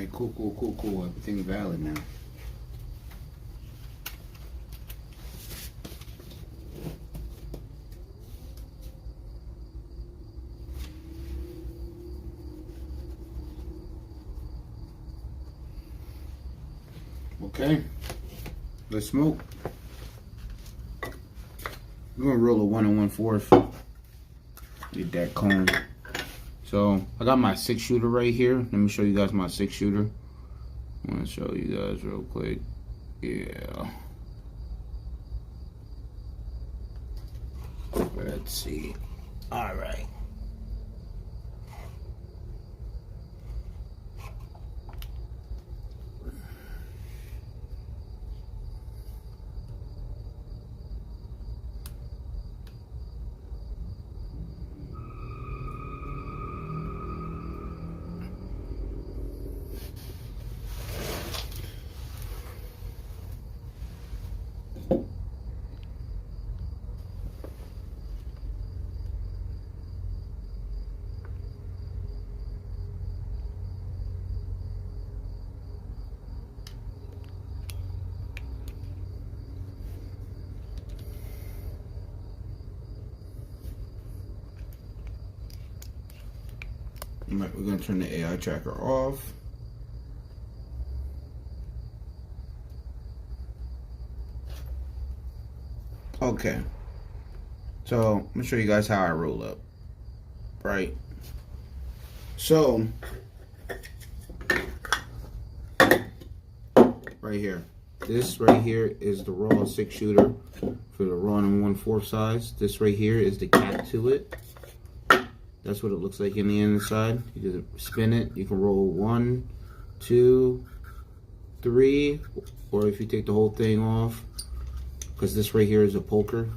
Alright, cool. Everything's valid now. Okay, let's smoke. We're gonna roll a 1 1/4. Get that cone. So I got my 6-shooter right here. Let me show you guys my 6-shooter. I want to show you guys real quick. Yeah. Let's see. All right. Alright, we're gonna turn the AI tracker off. Okay, so I'm gonna show you guys how I roll up. Right. So right here, this right here is the raw 6-shooter for the raw and 1/4 size. This right here is the cap to it. That's what it looks like in the inside. You can spin it. You can roll 1, 2, 3, or if you take the whole thing off, because this right here is a poker.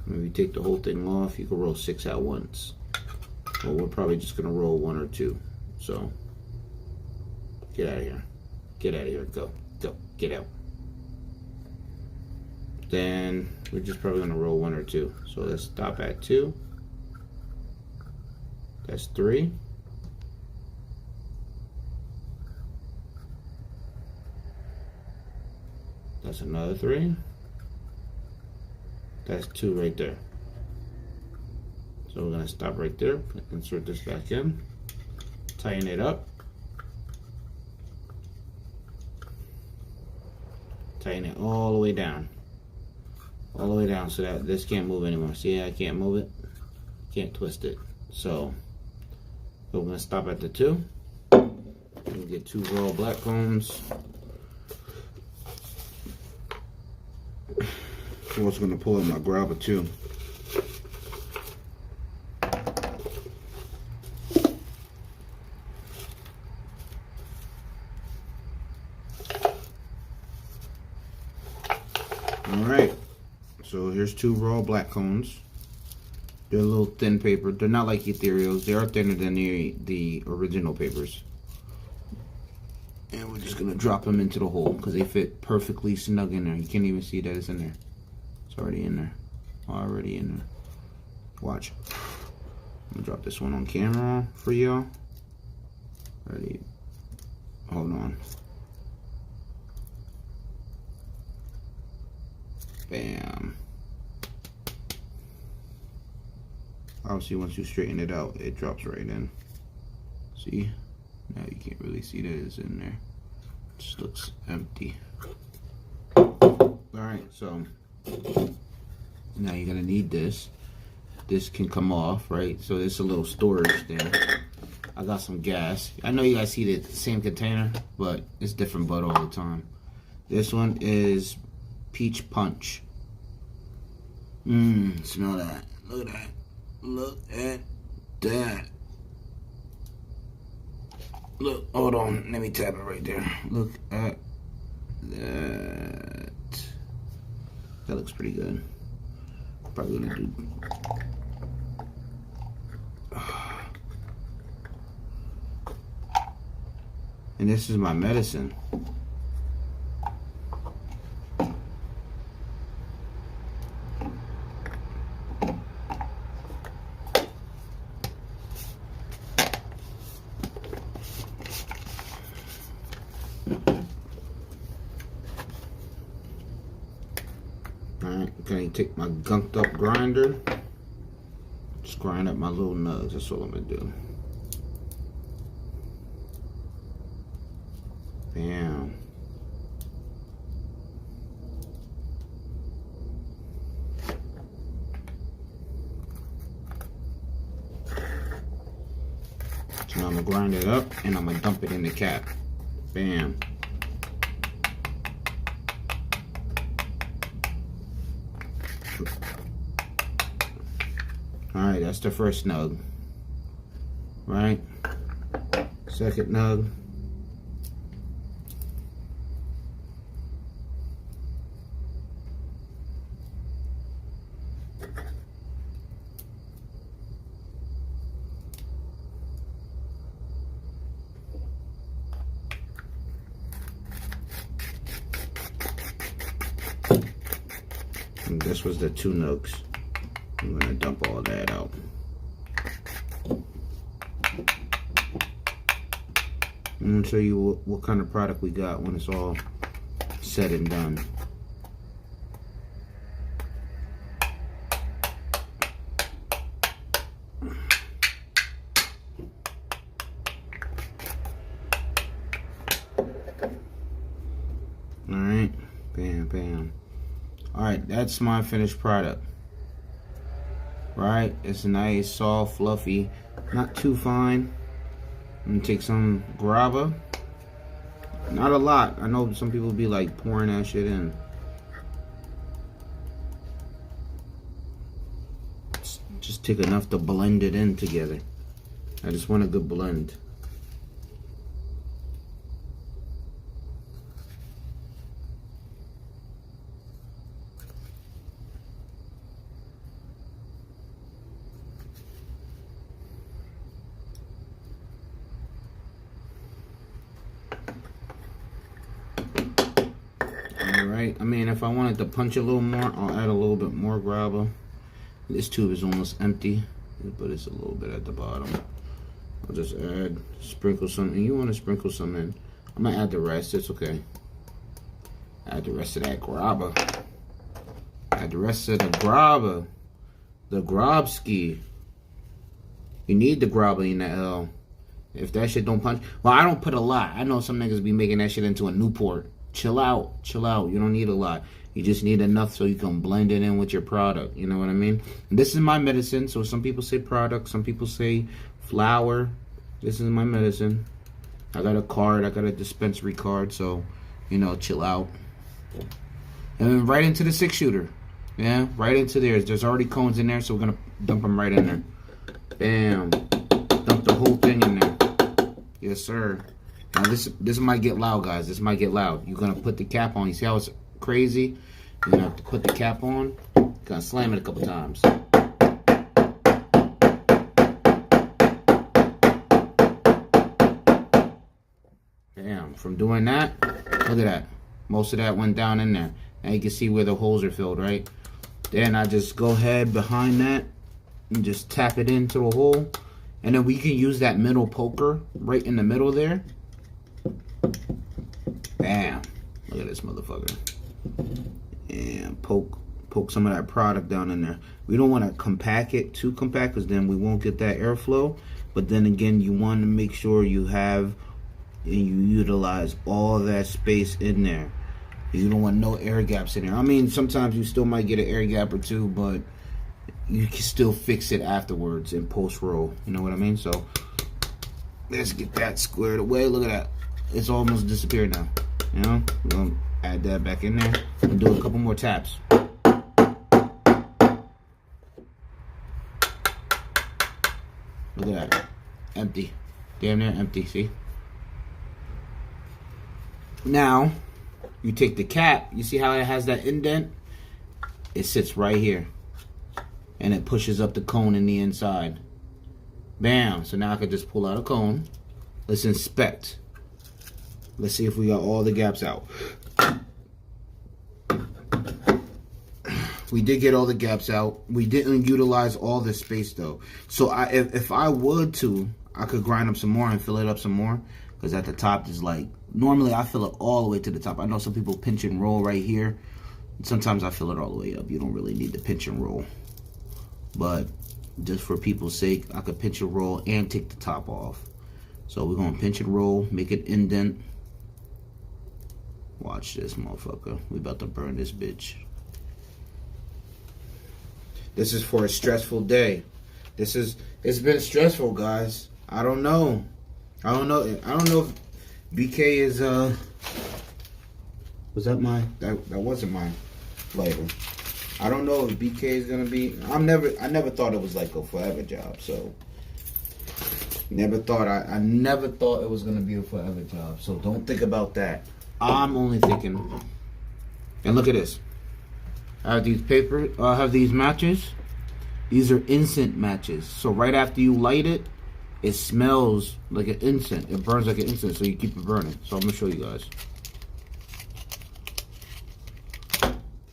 If you take the whole thing off, you can roll 6 at once. But we're probably just gonna roll 1 or 2. So get out of here. Get out of here. Go. Get out. Then we're just probably gonna roll 1 or 2. So let's stop at 2. That's 3. That's another 3. That's 2 right there. So we're gonna stop right there, insert this back in, tighten it up, tighten it all the way down. All the way down so that this can't move anymore. See, I can't move it, can't twist it. So we're gonna stop at the 2. We'll get 2 raw black cones. I'm also gonna pull in my grabber too. Alright, so here's 2 raw black cones. They're a little thin paper. They're not like ethereals. They are thinner than the original papers. And we're just gonna drop them into the hole because they fit perfectly snug in there. You can't even see that it's in there. It's already in there. Already in there. Watch. I'm gonna drop this one on camera for y'all. Ready? Hold on. Bam. Obviously, once you straighten it out, it drops right in. See? Now you can't really see that it's in there. It just looks empty. Alright, so now you're gonna need this. This can come off, right? So there's a little storage there. I got some gas. I know you guys see the same container, but it's different bud all the time. This one is peach punch. Smell that. Look at that. Look at that. Look, hold on. Let me tap it right there. Look at that. That looks pretty good. Probably gonna do. And this is my medicine. take my gunked up grinder. Just grind up my little nugs. That's all I'm gonna do. Bam. So now I'm gonna grind it up and I'm gonna dump it in the cap. Bam. Alright, that's the first nug. Right? Second nug. And this was the 2 nugs. I'm gonna dump all that out. I'm gonna show you what kind of product we got when it's all said and done. Alright, bam, bam. Alright, that's my finished product. Right, it's nice, soft, fluffy, not too fine. I'm gonna take some grabba. Not a lot. I know some people be like pouring that shit in. Just take enough to blend it in together. I just want a good blend. Alright, I mean, if I wanted to punch a little more, I'll add a little bit more grabba. This tube is almost empty, but it's a little bit at the bottom. I'll just sprinkle some, and you want to sprinkle some in. I'm going to add the rest, it's okay. Add the rest of that grabba. Add the rest of the grabba. The grabski. You need the grabba in the L. If that shit don't punch. Well, I don't put a lot. I know some niggas be making that shit into a Newport. Chill out. Chill out. You don't need a lot. You just need enough so you can blend it in with your product. You know what I mean? And this is my medicine. So some people say product. Some people say flour. This is my medicine. I got a card. I got a dispensary card. So, you know, chill out. And then right into the 6-shooter. Yeah, right into there. There's already cones in there. So we're going to dump them right in there. Bam. Dump the whole thing in there. Yes, sir. Now this might get loud, guys. This might get loud. You're gonna put the cap on. You see how it's crazy? You're gonna have to put the cap on. You're gonna slam it a couple times. Bam. From doing that, look at that. Most of that went down in there. Now you can see where the holes are filled, right? Then I just go ahead behind that and just tap it into the hole. And then we can use that middle poker right in the middle there. Bam. Look at this motherfucker. And poke some of that product down in there. We don't want to compact it too compact because then we won't get that airflow. But then again, you want to make sure you have and you utilize all that space in there. You don't want no air gaps in there. I mean, sometimes you still might get an air gap or two, but you can still fix it afterwards in post-roll. You know what I mean? So let's get that squared away. Look at that. It's almost disappeared now. You know? We're going to add that back in there and do a couple more taps. Look at that. Empty. Damn near empty. See? Now, you take the cap. You see how it has that indent? It sits right here. And it pushes up the cone in the inside. Bam. So now I can just pull out a cone. Let's inspect. Let's see if we got all the gaps out. We did get all the gaps out. We didn't utilize all the space though. So if I would to, I could grind up some more and fill it up some more. Because at the top is like, normally I fill it all the way to the top. I know some people pinch and roll right here. Sometimes I fill it all the way up. You don't really need to pinch and roll. But just for people's sake, I could pinch and roll and take the top off. So we're going to pinch and roll, make an indent. Watch this, motherfucker. We about to burn this bitch. This is for a stressful day. It's been stressful, guys. I don't know if BK is, was that mine? That wasn't mine. Later. I don't know if BK is gonna be. I never thought it was like a forever job. So I never thought it was gonna be a forever job. So don't think about that. I'm only thinking. And look at this. I have these matches. These are incense matches. So right after you light it, it smells like an incense. It burns like an incense, so you keep it burning. So I'm gonna show you guys.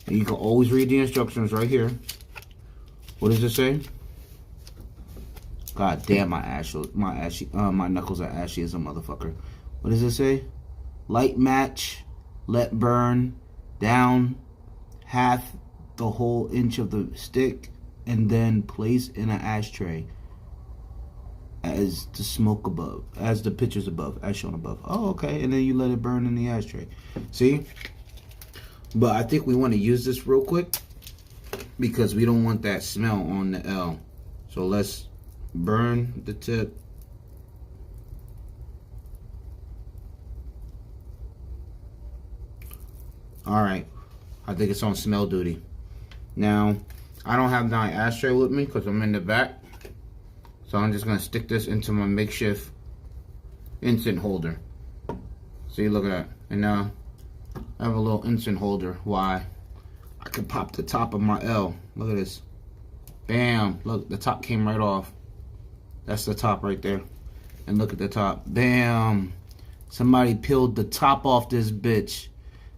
And you can always read the instructions right here. What does it say? God damn, my knuckles are ashy as a motherfucker. What does it say? Light match, let burn, down half the whole inch of the stick, and then place in an ashtray as the smoke above, as the pictures above, as shown above. Oh, okay. And then you let it burn in the ashtray. See? But I think we want to use this real quick because we don't want that smell on the L. So let's burn the tip. Alright. I think it's on smell duty. Now, I don't have my ashtray with me because I'm in the back. So I'm just going to stick this into my makeshift incense holder. See, look at that. And now I have a little incense holder. Why? I can pop the top of my L. Look at this. Bam. Look, the top came right off. That's the top right there. And look at the top. Bam. Somebody peeled the top off this bitch.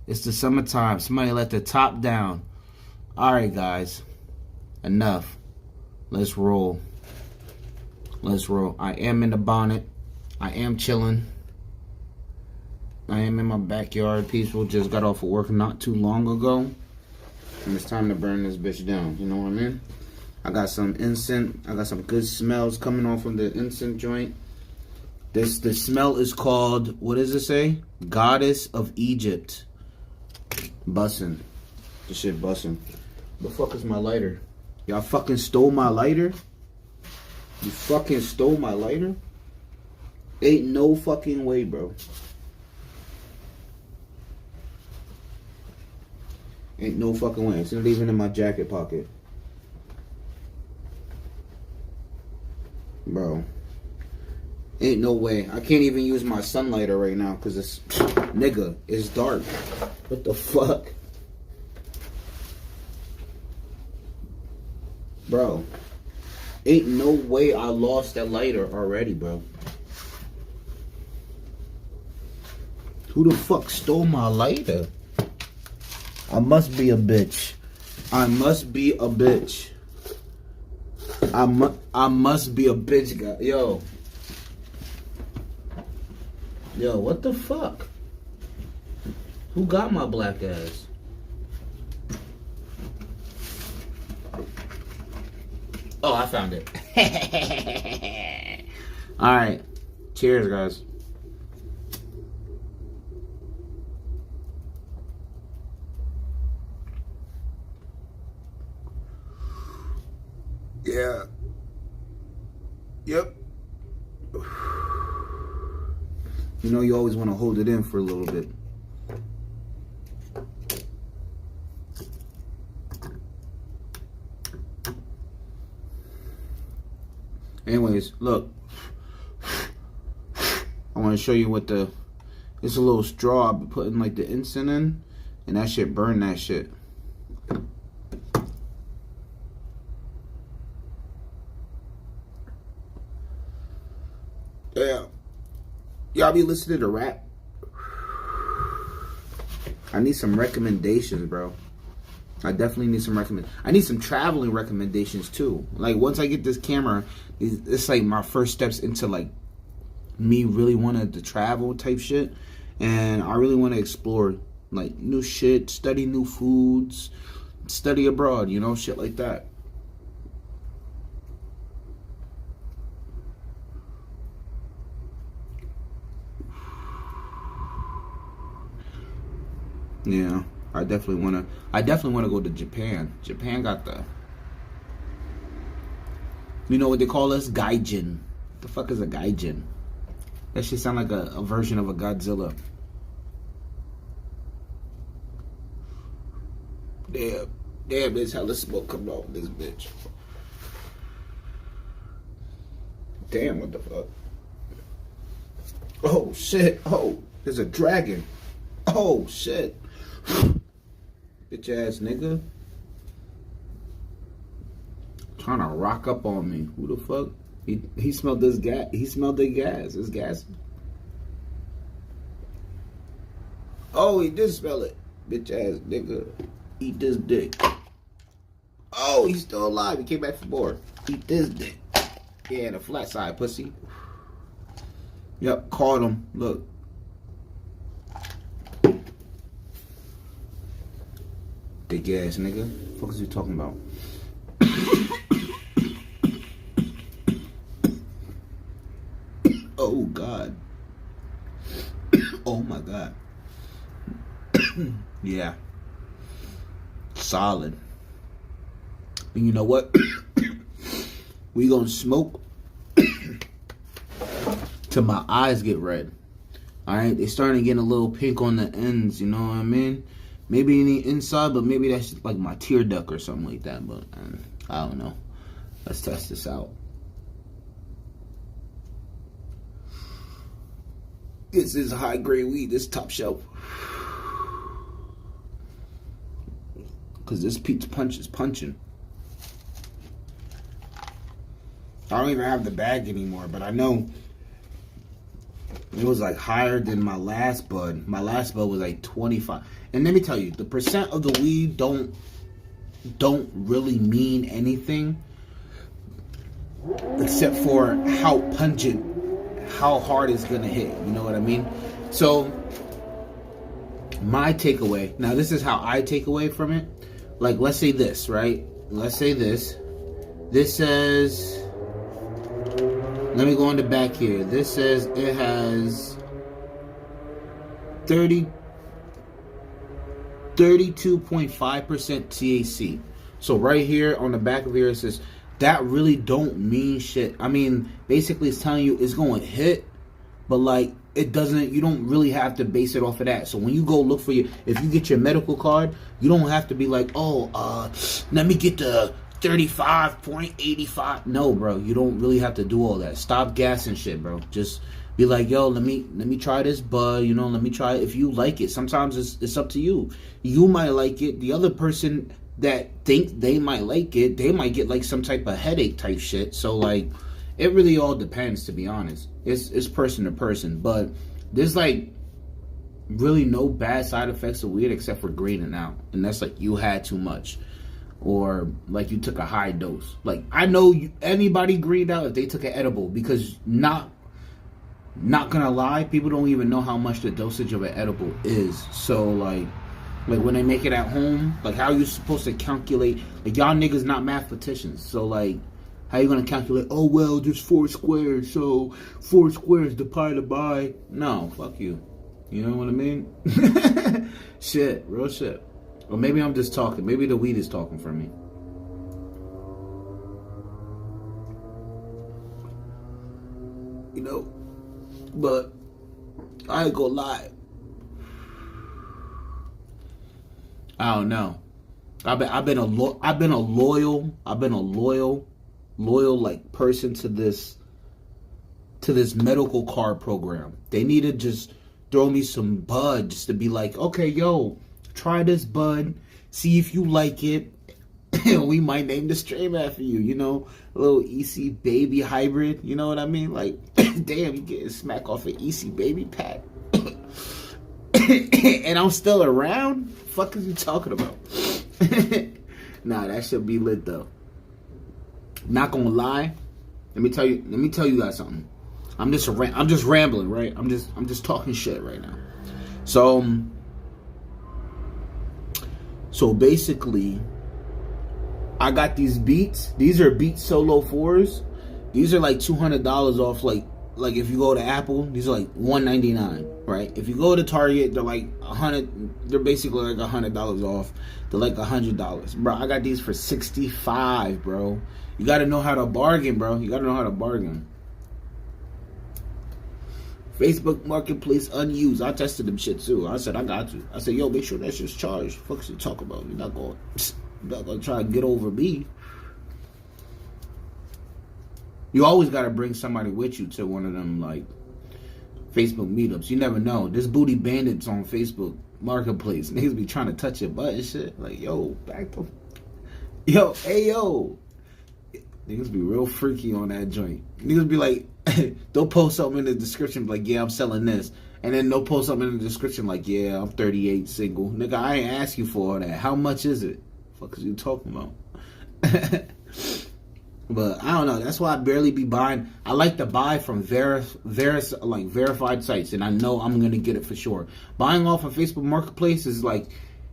It's the summertime. Somebody let the top down. Alright, guys. Enough. Let's roll. Let's roll. I am in the bonnet. I am chilling. I am in my backyard, peaceful. Just got off of work not too long ago. And it's time to burn this bitch down. You know what I mean? I got some incense. I got some good smells coming off from the incense joint. The smell is called, what does it say? Goddess of Egypt. Bussin'. This shit bussin'. The fuck is my lighter? Y'all fucking stole my lighter? You fucking stole my lighter? Ain't no fucking way, bro. Ain't no fucking way. It's not even in my jacket pocket. Bro. Ain't no way. I can't even use my sunlighter right now because it's... Nigga, it's dark. What the fuck? Bro. Ain't no way I lost that lighter already, bro. Who the fuck stole my lighter? I must be a bitch. I must be a bitch. I must be a bitch, guy. Yo. Yo, what the fuck? Who got my black ass? Oh, I found it. Alright. Cheers, guys. Yeah. Yep. You know, you always want to hold it in for a little bit. Anyways, look. I want to show you what it's a little straw I've been putting like the incense in, and that shit burned that shit. Yeah. Y'all be listening to rap? I need some recommendations, bro. I definitely need some recommendations. I need some traveling recommendations, too. Like, once I get this camera, it's like my first steps into, like, me really wanting to travel type shit. And I really want to explore like new shit, study new foods, study abroad, you know, shit like that. Yeah, I definitely wanna go to Japan. Japan got the, you know what they call us? Gaijin. What the fuck is a gaijin? That shit sound like a version of a Godzilla. Damn, there's hella smoke coming off this bitch. Damn, what the fuck? Oh shit! Oh, there's a dragon. Oh shit! Bitch ass nigga. Trying to rock up on me. Who the fuck? He smelled this gas. He smelled the gas. It's gas. Oh, he did smell it. Bitch ass nigga. Eat this dick. Oh, he's still alive. He came back for more. Eat this dick. Yeah, the flat side pussy. Yep, caught him. Look. Big ass nigga. What the fuck is you talking about? Oh God. Oh my God. Yeah. Solid. And you know what? We gonna smoke till my eyes get red. Alright? They starting to get a little pink on the ends, you know what I mean? Maybe in the inside, but maybe that's like my tear duct or something like that. But I don't know. Let's test this out. This is high grade weed. This top shelf. Because this Pete's Punch is punching. I don't even have the bag anymore, but I know it was like higher than my last bud. My last bud was like 25. And let me tell you, the percent of the weed don't really mean anything except for how pungent, how hard it's gonna hit. You know what I mean? So my takeaway, now this is how I take away from it. Like, let's say this, right? Let's say this. This says, let me go on the back here. This says it has 32.5% THC. So right here on the back of here it says that really don't mean shit. I mean, basically it's telling you it's going to hit, but like it doesn't, you don't really have to base it off of that. So when you go look for if you get your medical card, you don't have to be like, oh, let me get the 35.85. No, bro, you don't really have to do all that. Stop gassing shit, bro. Just be like, yo, let me try this bud, you know, let me try it. If you like it, sometimes it's up to you. You might like it. The other person that think they might like it, they might get like some type of headache type shit. So like, it really all depends, to be honest. It's person to person, but there's like really no bad side effects of weed except for greening out, and that's like you had too much, or like you took a high dose. Like I know anybody greened out if they took an edible, because not gonna lie, people don't even know how much the dosage of an edible is. So like when they make it at home, like how are you supposed to calculate? Like y'all niggas not mathematicians, so like how you gonna calculate? Oh well, there's 4 squares, so 4 squares divided by. No, fuck you. You know what I mean? Shit, real shit. Or maybe I'm just talking. Maybe the weed is talking for me. You know, but I ain't gonna lie. I don't know. I've been a loyal like person to this medical card program. They need to just throw me some bud just to be like, okay, yo, try this bud, see if you like it. We might name the strain after you, you know, a little EC baby hybrid, you know what I mean? Like, damn, you getting smack off an EC baby pack. And I'm still around? Fuck is you talking about? Nah, that should be lit though. Not gonna lie. Let me tell you guys something. I'm just rambling, right? I'm just talking shit right now. So So basically, I got these Beats. These are Beats Solo 4s. These are like $200 off. Like if you go to Apple, these are like $199, right? If you go to Target, they're like $100. They're basically like $100 off. They're like $100, bro. I got these for $65, bro. You got to know how to bargain, bro. You got to know how to bargain. Facebook Marketplace unused. I tested them shit too. I said I got you. I said, yo, make sure that shit's charged. Fuck you talk about. You're not gonna try to get over me. You always gotta bring somebody with you to one of them like Facebook meetups. You never know. This booty bandits on Facebook Marketplace. Niggas be trying to touch your butt and shit. Like, yo, back the hey yo. Niggas be real freaky on that joint. Niggas be like, they'll post something in the description like, yeah, I'm selling this. And then they'll post something in the description like, yeah, I'm 38, single. Nigga, I ain't ask you for all that. How much is it? What the fuck is you talking about? But I don't know. That's why I barely be buying. I like to buy from verified sites, and I know I'm gonna get it for sure. Buying off of Facebook Marketplace is like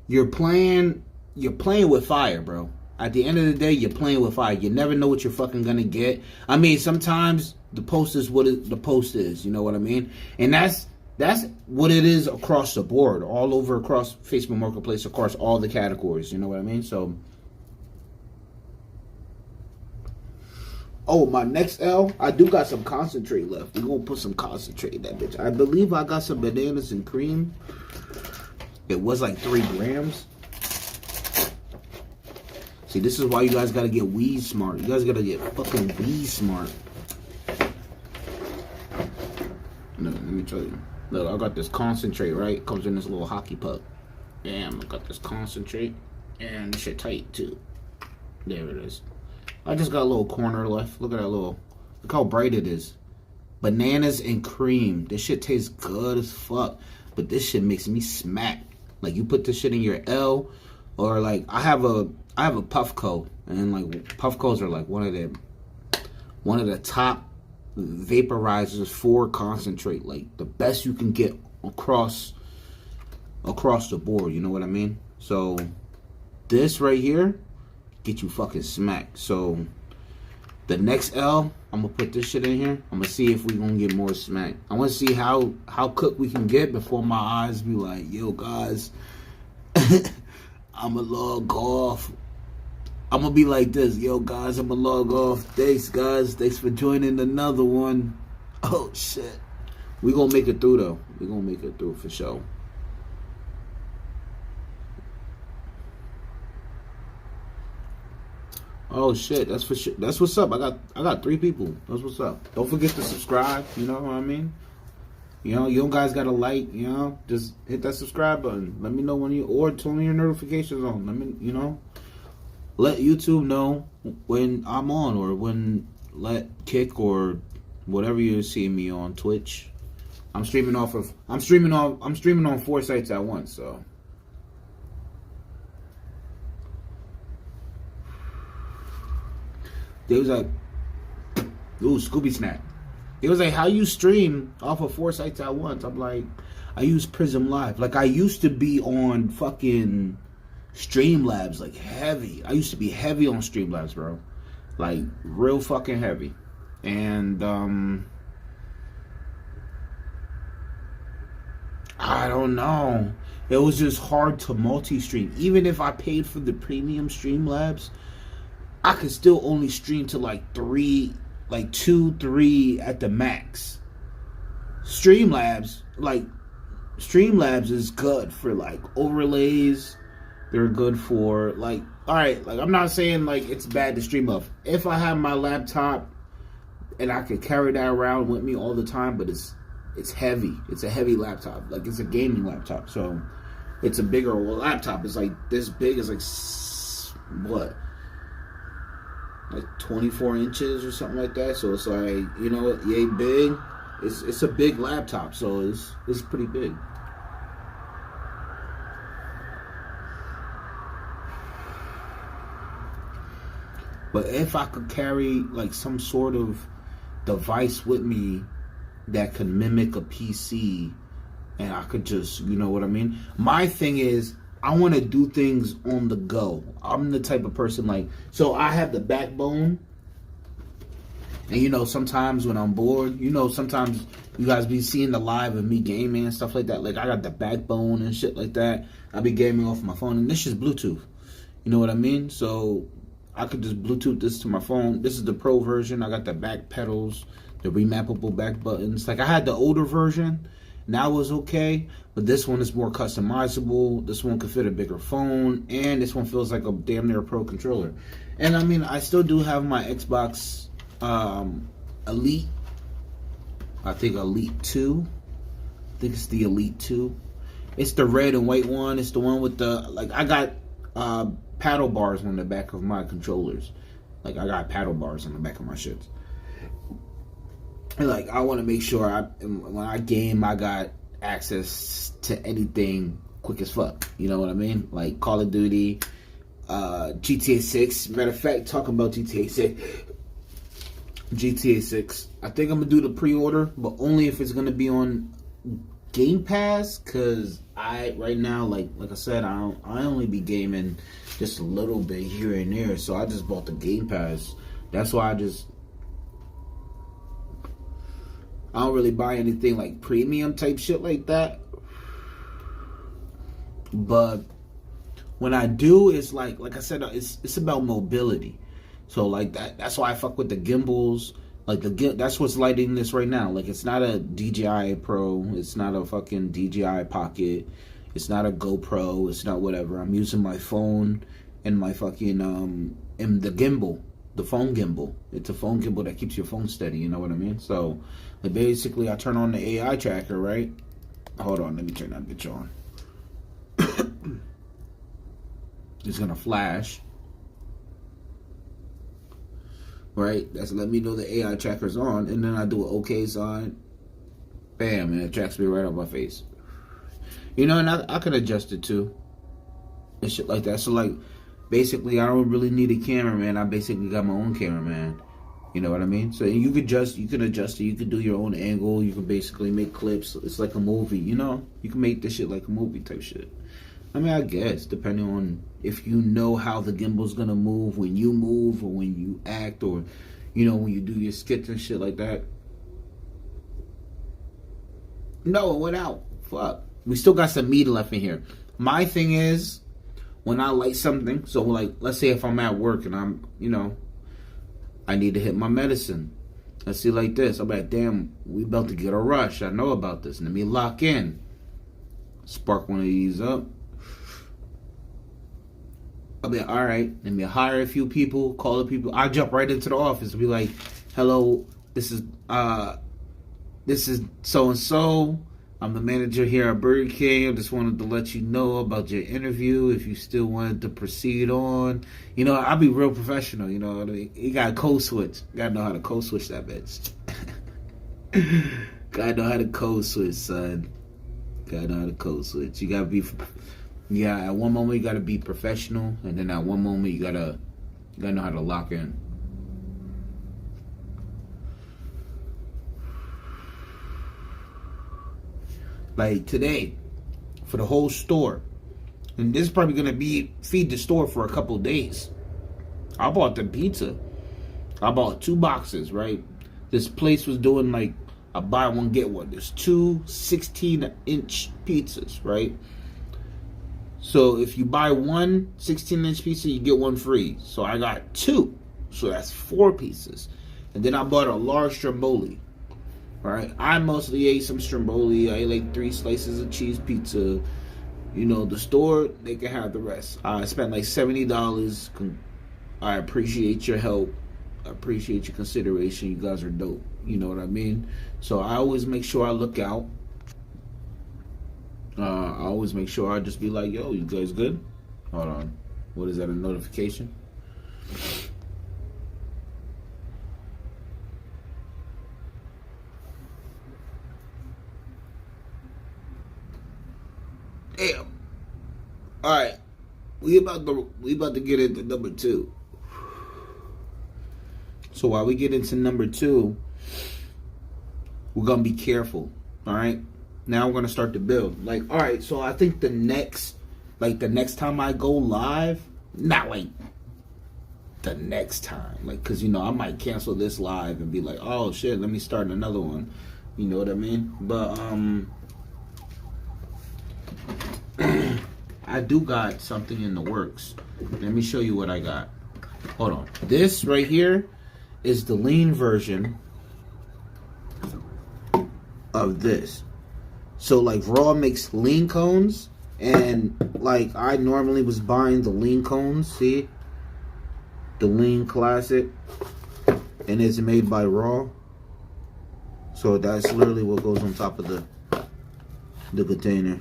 you're playing with fire, bro. At the end of the day, you're playing with fire. You never know what you're fucking gonna get. I mean, sometimes the post is what the post is. You know what I mean? And that's what it is across the board, all over across Facebook Marketplace, across all the categories. You know what I mean? So, oh, my next L, I do got some concentrate left. We're gonna put some concentrate in that bitch. I believe I got some bananas and cream. It was like 3 grams. See, this is why you guys gotta get weed smart. You guys gotta get fucking weed smart. No, let me show you. Look, I got this concentrate, right? It comes in this little hockey puck. Damn, I got this concentrate. And this shit tight, too. There it is. I just got a little corner left. Look at that little... Look how bright it is. Bananas and cream. This shit tastes good as fuck. But this shit makes me smack. Like, you put this shit in your L... Or like I have a Puffco, and like Puffcos are like one of the top vaporizers for concentrate, like the best you can get across the board. You know what I mean? So this right here get you fucking smacked. So the next L, I'm gonna put this shit in here. I'm gonna see if we gonna get more smack. I want to see how cooked we can get before my eyes be like, yo guys. I'ma log off. I'm gonna be like this, yo guys, I'ma log off. Thanks guys, thanks for joining another one. Oh shit. We gonna make it through though. We gonna make it through for sure. Oh shit, that's for sure. That's what's up. I got 3 people. That's what's up. Don't forget to subscribe, you know what I mean? You know, you guys gotta like, you know, just hit that subscribe button. Let me know when or turn your notifications on. Let me, you know, let YouTube know when I'm on, or when let Kick or whatever you see me on Twitch. I'm streaming on 4 sites at once, so. They was like, ooh, Scooby Snack. It was like, how you stream off of 4 sites at once? I'm like, I use Prism Live. Like, I used to be on fucking Streamlabs, like, heavy. I used to be heavy on Streamlabs, bro. Like, real fucking heavy. And, I don't know. It was just hard to multi-stream. Even if I paid for the premium Streamlabs, I could still only stream to like 2, 3 at the max. Streamlabs is good for like overlays. They're good for like, alright, like I'm not saying like it's bad to stream off. If I have my laptop and I could carry that around with me all the time, but it's heavy. It's a heavy laptop. Like it's a gaming laptop. So it's a bigger laptop. It's like this big. It's like what? Like 24 inches or something like that. So it's like, you know, yay big. It's a big laptop, so it's pretty big. But if I could carry like some sort of device with me that could mimic a PC, and I could just, you know what I mean? My thing is, I want to do things on the go. I'm the type of person like, so I have the backbone. And you know, sometimes when I'm bored, you know, sometimes you guys be seeing the live of me gaming and stuff like that. Like I got the backbone and shit like that. I be gaming off my phone, and this is Bluetooth. You know what I mean? So I could just Bluetooth this to my phone. This is the pro version. I got the back pedals, the remappable back buttons. Like I had the older version. Now was okay, but this one is more customizable. This one could fit a bigger phone, and this one feels like a damn near pro controller. And I mean, I still do have my Xbox Elite. I think Elite 2. I think it's the Elite 2. It's the red and white one. It's the one with the, like, I got paddle bars on the back of my controllers. Like, I got paddle bars on the back of my shits. And, like, I want to make sure when I game, I got access to anything quick as fuck. You know what I mean? Like, Call of Duty, GTA 6. Matter of fact, talking about GTA 6. GTA 6. I think I'm going to do the pre-order, but only if it's going to be on Game Pass, because right now, like I said, I only be gaming just a little bit here and there, so I just bought the Game Pass. That's why I don't really buy anything like premium type shit like that. But when I do, it's like I said, it's about mobility. So like that's why I fuck with the gimbals. Like that's what's lighting this right now. Like it's not a DJI Pro, it's not a fucking DJI Pocket, it's not a GoPro, it's not whatever. I'm using my phone and my fucking and the gimbal, the phone gimbal. It's a phone gimbal that keeps your phone steady. You know what I mean? So like basically, I turn on the AI tracker, right? Hold on, let me turn that bitch on. It's gonna flash. Right, that's let me know the AI tracker's on, and then I do an OK sign, bam, and it tracks me right on my face. You know, and I can adjust it too, and shit like that. So like, basically, I don't really need a cameraman. I basically got my own cameraman. You know what I mean? So you can adjust it. You can do your own angle. You can basically make clips. It's like a movie. You know, you can make this shit like a movie type shit. I mean, I guess, depending on if you know how the gimbal's gonna move when you move or when you act or, you know, when you do your skits and shit like that. No, it went out. Fuck. We still got some meat left in here. My thing is, when I light something, so like, let's say if I'm at work and I'm, you know, I need to hit my medicine. Let's see like this. I'm like, damn, we about to get a rush. I know about this. Let me lock in. Spark one of these up. I'll be like, all right, let me hire a few people, call the people. I jump right into the office and be like, hello, this is so and so. I'm the manager here at Burger King. I just wanted to let you know about your interview. If you still wanted to proceed on, you know, I'll be real professional. You know what I mean? You got to code switch. Got to know how to code switch that bitch. Got to know how to code switch, son. Got to know how to code switch. You got to be. Yeah, at one moment you gotta be professional, and then at one moment you gotta know how to lock in. Like today, for the whole store, and this is probably gonna feed the store for a couple of days. I bought the pizza. I bought 2 boxes, right? This place was doing like a buy one get one. There's 2 16-inch pizzas, right? So if you buy one 16-inch pizza, you get one free. So I got 2. So that's 4 pieces. And then I bought a large stromboli. Alright, I mostly ate some stromboli. I ate like 3 slices of cheese pizza. You know, the store, they can have the rest. I spent like $70. I appreciate your help. I appreciate your consideration. You guys are dope. You know what I mean? So I always make sure I look out. I always make sure I just be like, yo, you guys good? Hold on. What is that, a notification? Damn. Alright. We about to get into number 2. So while we get into number 2, we're gonna be careful. Alright? Now we're going to start to build. Like, all right, so I think the next like the next time I go live, not like the next time, like, cause you know I might cancel this live and be like, oh shit, let me start another one. You know what I mean? But I do got something in the works. Let me show you what I got. Hold on. This right here is the lean version of this. So like Raw makes lean cones, and like I normally was buying the lean cones, see? The lean classic, and it's made by Raw. So that's literally what goes on top of the container.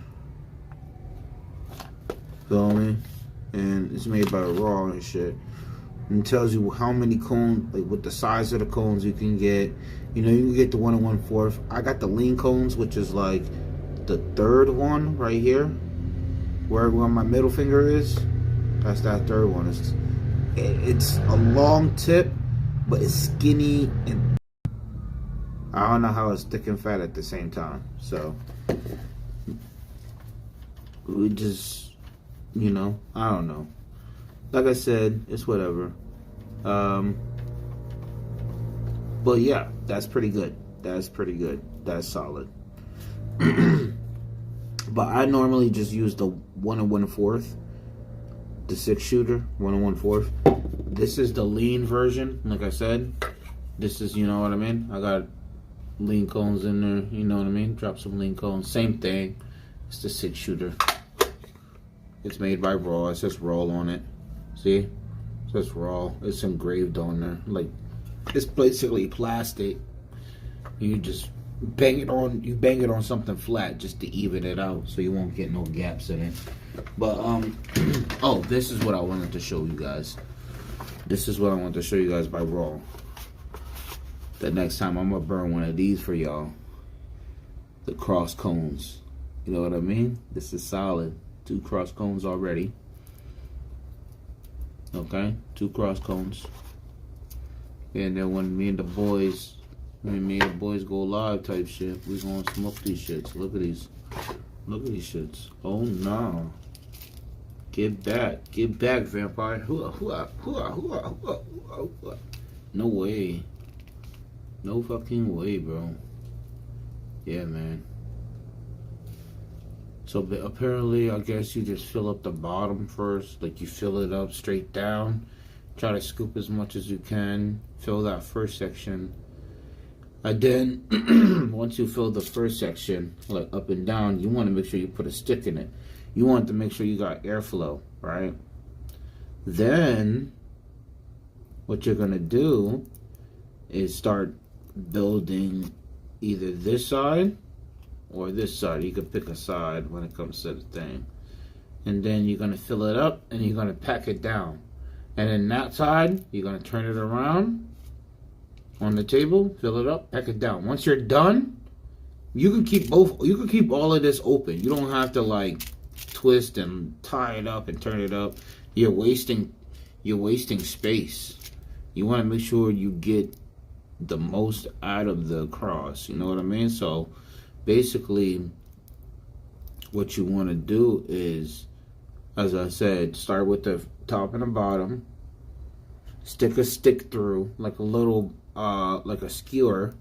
Feel me? And it's made by Raw and shit. And it tells you how many cones, like what the size of the cones you can get. You know, you can get the 1 1/4. I got the lean cones, which is like the third one right here, where my middle finger is. That's that third one. It's a long tip, but it's skinny, and I don't know how it's thick and fat at the same time. So we just, you know, I don't know. Like I said, it's whatever. But yeah, that's pretty good. That's pretty good. That's solid. But I normally just use the 1 1/4, the 6-shooter, 1 1/4. This is the lean version. Like I said, this is, you know what I mean. I got lean cones in there. You know what I mean. Drop some lean cones. Same thing. It's the 6-shooter. It's made by Raw. It says Raw on it. See? It says Raw. It's engraved on there. Like, it's basically plastic. You just bang it on something flat just to even it out so you won't get no gaps in it. But oh, this is what I wanted to show you guys. This is what I wanted to show you guys by Raw. The next time I'm gonna burn one of these for y'all. The cross cones. You know what I mean? This is solid. 2 cross cones already. Okay, 2 cross cones. And then when me and the boys go live type shit, we gonna smoke these shits. Look at these. Look at these shits. Oh no. Get back, vampire. No way. No fucking way, bro. Yeah, man. So apparently, I guess you just fill up the bottom first. Like you fill it up straight down. Try to scoop as much as you can. Fill that first section. And then, once you fill the first section, like up and down, you want to make sure you put a stick in it. You want to make sure you got airflow, right? Then, what you're going to do is start building either this side or this side. You can pick a side when it comes to the thing. And then you're going to fill it up and you're going to pack it down. And then that side, you're going to turn it around on the table, fill it up, pack it down. Once you're done, you can keep all of this open. You don't have to like twist and tie it up and turn it up. You're wasting space. You want to make sure you get the most out of the cross. You know what I mean? So basically what you want to do is, as I said, start with the top and the bottom. Stick a stick through like a little like a skewer,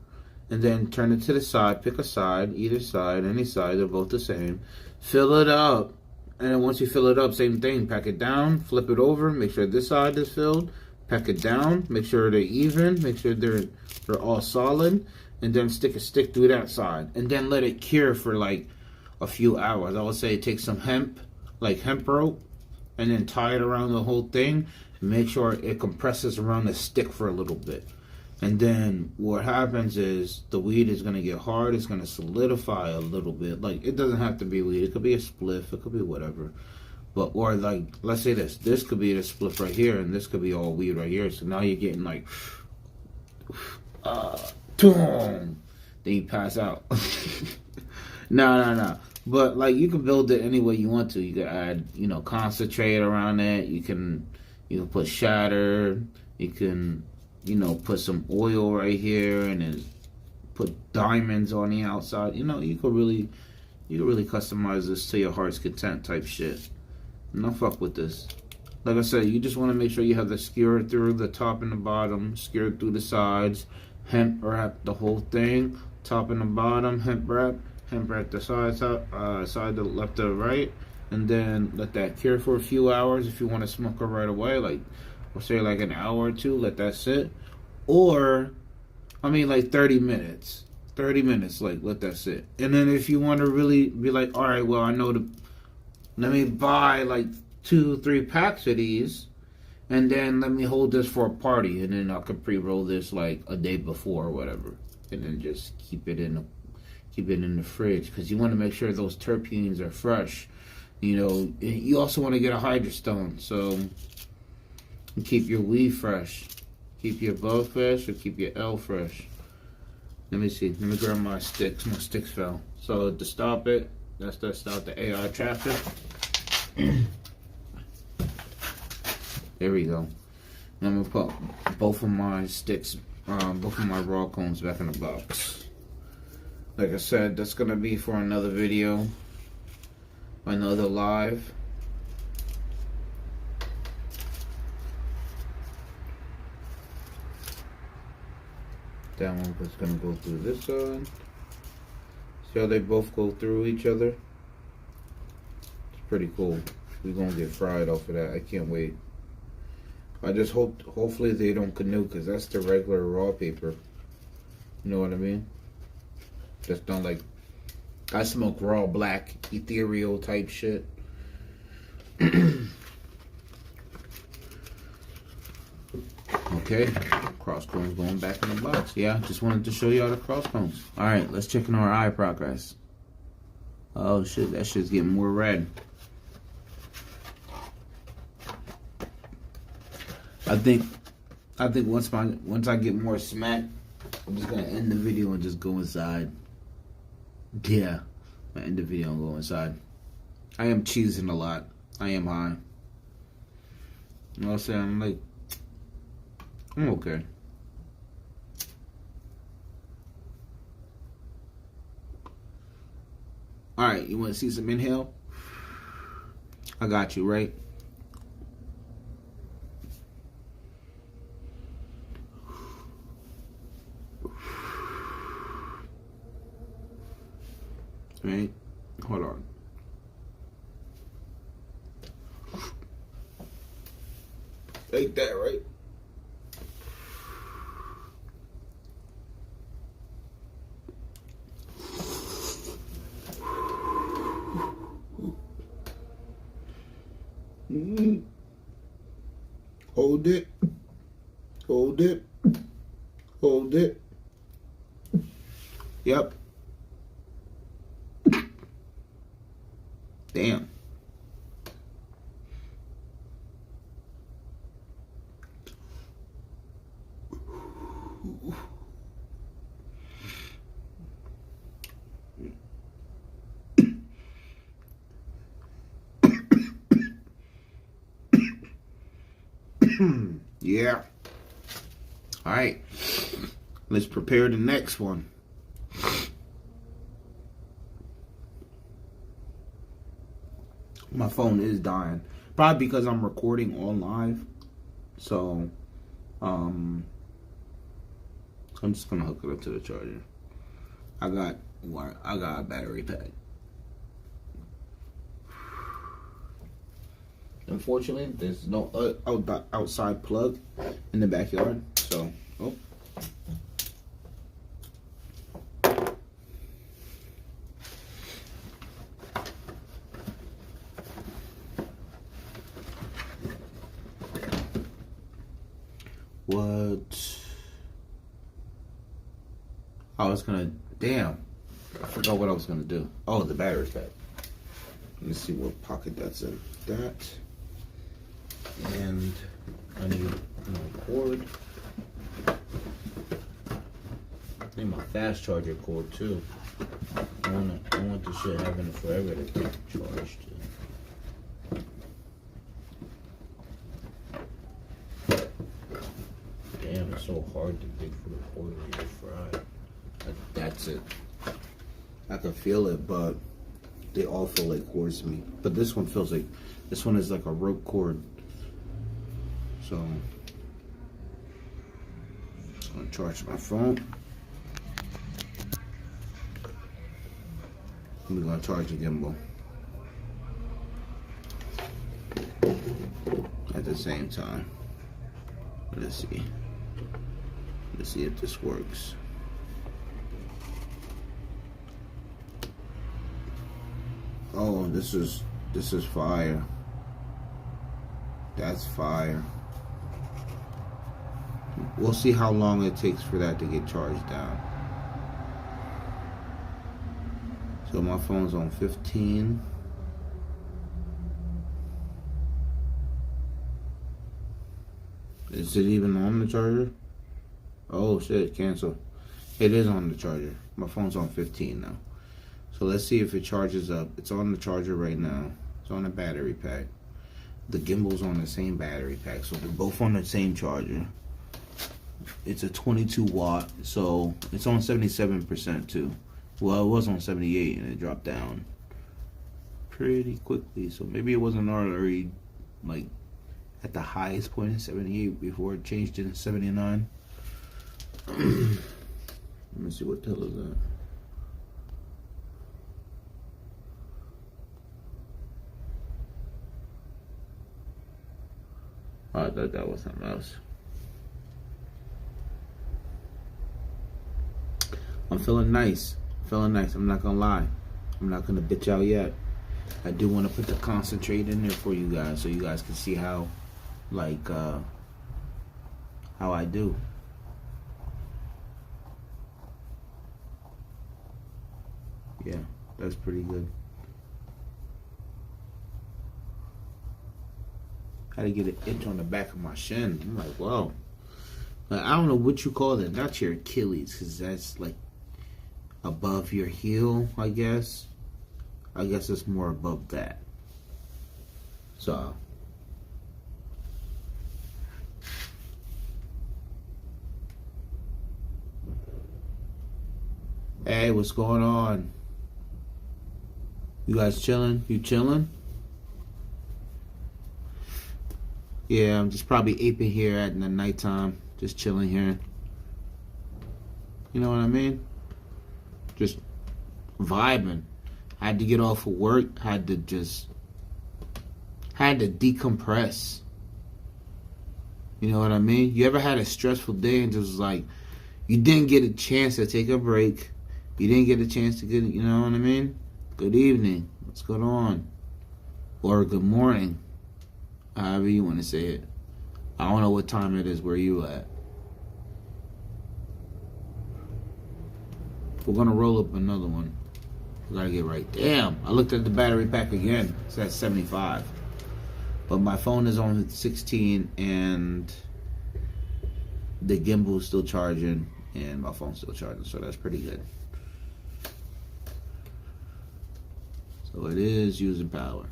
and then turn it to the side. Pick a side, either side, any side, they're both the same. Fill it up, and then once you fill it up, same thing. Pack it down, flip it over, make sure this side is filled. Pack it down, make sure they're even, make sure they're all solid, and then stick a stick through that side, and then let it cure for like a few hours. I would say take some hemp rope, and then tie it around the whole thing. Make sure it compresses around the stick for a little bit. And then what happens is the weed is going to get hard. It's going to solidify a little bit. Like, it doesn't have to be weed. It could be a spliff. It could be whatever. But, or like, let's say this. This could be the spliff right here, and this could be all weed right here. So now you're getting like, then you pass out. No. But, like, you can build it any way you want to. You can add, concentrate around it. You can put shatter. You can, put some oil right here and then put diamonds on the outside. You could really customize this to your heart's content type shit. No fuck with this. Like I said, you just want to make sure you have the skewer through the top and the bottom, skewer through the sides, hemp wrap the whole thing, top and the bottom, hemp wrap the sides, side to the left to the right, and then let that cure for a few hours. If you want to smoke it right away, like, or say like an hour or two, let that sit. Or, I mean, like 30 minutes. 30 minutes, like, let that sit. And then if you want to really be like, all right, well, I know let me buy like 2-3 packs of these, and then let me hold this for a party, and then I could pre-roll this like a day before or whatever, and then just keep it in the fridge, because you want to make sure those terpenes are fresh. You know, you also want to get a Hydrostone, so you keep your weed fresh, keep your bud fresh, or keep your L fresh. Let me see. Let me grab my sticks. My sticks fell. So to stop it, that's to stop the AI traffic. There we go. And I'm gonna put both of my sticks, both of my raw cones back in the box. Like I said, that's gonna be for another video, another live. That one was gonna go through this side. See how they both go through each other? It's pretty cool. We're gonna get fried off of that. I can't wait. I just hopefully they don't canoe, because that's the regular raw paper. You know what I mean? Just don't like, I smoke raw black, ethereal type shit. Okay, cross cones going back in the box. Yeah, just wanted to show y'all the cross cones. Alright, let's check in our eye progress. Oh shit, that shit's getting more red. I think once I get more smack, I'm just gonna end the video and just go inside. Yeah, I end the video and go inside. I am cheesing a lot. I am high. You know what I'm saying? I'm okay. Alright, you want to see some inhale? I got you, right? Right? Hold on. Like that, right? Hold it. Hold it. Hold it. Yep. Damn. Yeah. All right. Let's prepare the next one. My phone is dying. Probably because I'm recording on live. So, I'm just gonna hook it up to the charger. I got a battery pack. Unfortunately, there's no outside plug in the backyard. So, oh. What? I was gonna, damn. I forgot what I was gonna do. Oh, the battery pack. Let me see what pocket that's in. That. And I need my cord. I need my fast charger cord too. I want this shit having it forever to get charged. Damn, it's so hard to dig for the cord when you're fried. That's it. I can feel it, but they all feel like cords to me. But this one feels like, this one is like a rope cord. So, I'm gonna charge my phone. I'm gonna charge the gimbal at the same time. Let's see. Let's see if this works. Oh, this is fire. That's fire. We'll see how long it takes for that to get charged down. So my phone's on 15. Is it even on the charger? Oh shit, cancel. It is on the charger. My phone's on 15 now. So let's see if it charges up. It's on the charger right now. It's on the battery pack. The gimbal's on the same battery pack, so they're both on the same charger. It's a 22 watt, so it's on 77% too. Well, it was on 78 and it dropped down pretty quickly. So maybe it wasn't already like at the highest point in 78 before it changed to 79. Let me see, what the hell is that? Oh, I thought that was something else. I'm feeling nice. Feeling nice. I'm not gonna lie. I'm not gonna bitch out yet. I do want to put the concentrate in there for you guys, so you guys can see how, like, how I do. Yeah, that's pretty good. Had to get an itch on the back of my shin. I'm like, wow. Like, I don't know what you call that. Not your Achilles, because that's like above your heel, I guess. I guess it's more above that. So, hey, what's going on? You guys chilling? You chilling? Yeah, I'm just probably aping here at the nighttime, just chilling here. You know what I mean? Just vibing. Had to get off of work. Had to decompress. You know what I mean? You ever had a stressful day and just like you didn't get a chance to take a break? You didn't get a chance to get, you know what I mean? Good evening. What's going on? Or good morning. However you want to say it. I don't know what time it is where you at. We're gonna roll up another one. We gotta get right. Damn, I looked at the battery pack again. It's at 75. But my phone is on 16 and the gimbal is still charging and my phone's still charging, so that's pretty good. So it is using power.